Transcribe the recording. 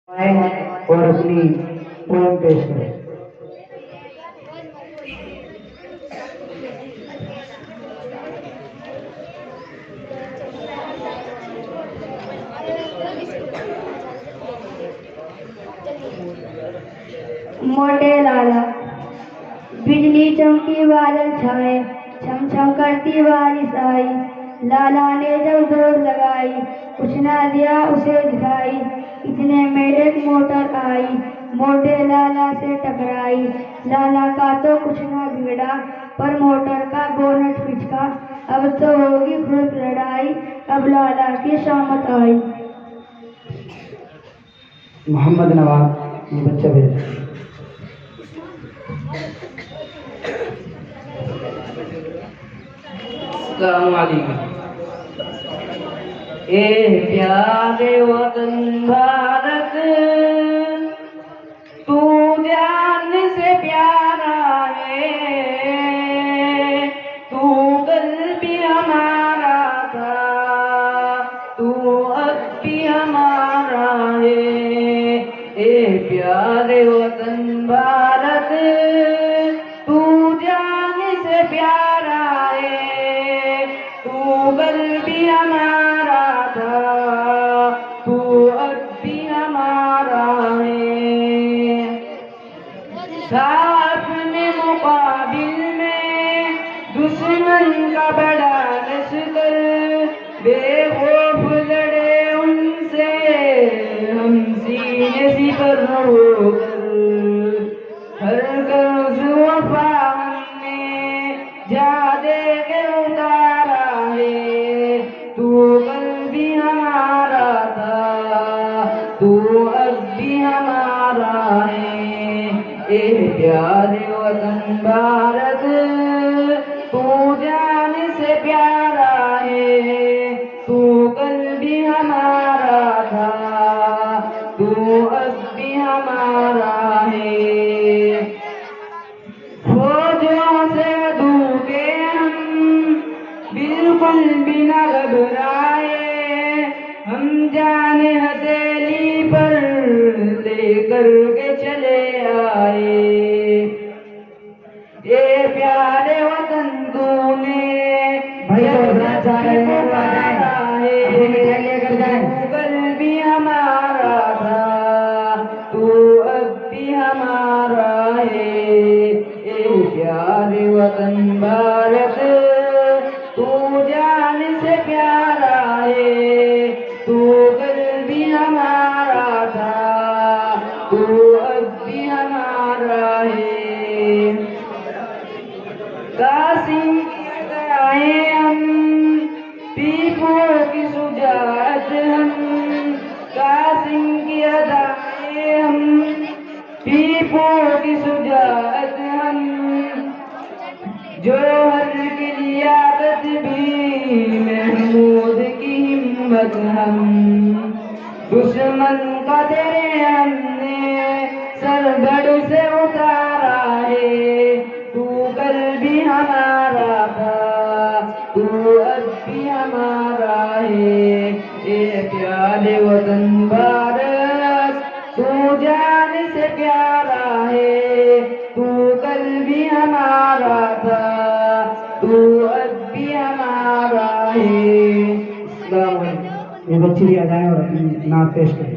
आए और अपनी पोएम पेश करें। मोटे लाला। बिजली चमकी बादल छाए, छम छम करती बारिश आई। लाला ने जब दौड़ लगाई, कुछ ना दिया उसे दिखाई। इतने में एक मोटर आई, मोटे लाला से टकराई। लाला का तो कुछ ना बिगड़ा, पर मोटर का बोनट पिचका। अब तो होगी खूब लड़ाई, अब लाला की शामत आई। मोहम्मद नवाब ये बच्चा भेज। ए प्यारे वतन भारत, तू जान से प्यारा है। तू कल भी हमारा था, तू अब भी हमारा है। ए प्यारे वतन भारत, तू जान से प्यारा है। तू कल भी हमारा था, तू अब भी हमारा है। अपने मुकाबिल में दुश्मन का बड़ा लश्कर, बेखौफ लड़े उनसे हम सीने सिपर होकर। हर कर्ज वफा हमने जा दे के उतारा है। तू कल भी हमारा था, तू अब भी हमारा है। ए प्यारे वतन भारत, तू जान से प्यारा है। तू कल भी हमारा था, तू अब भी हमारा है। फौजों से दूके हम बिल्कुल भी न घबराए। हम जाने हथेली पर लेकर के चले आए। ये प्यारे वतन तूने कल भी हमारा था, तू अब भी हमारा है। ए प्यारे वतन भारत, तू जान से प्यारा है। तू कल भी हमारा था, तू अब भी हमारा है। कासिम आए हम, पीपों की सुजात हम। कासिम की अदाएं हम, पीपों की सुजात हम। जो हर की लियाकत भी महमूद की हिम्मत हम। दुश्मन का तेरे हमने सरगढ़ से उतारा है। तू कल भी हमारा था, तू अब भी हमारा है। ए प्यारे वतन भारत, तू जान से प्यारा है। तू कल भी हमारा था, तू अब भी हमारा है। ये बच्चे भी आ जाए और अपनी नाम पेश करें।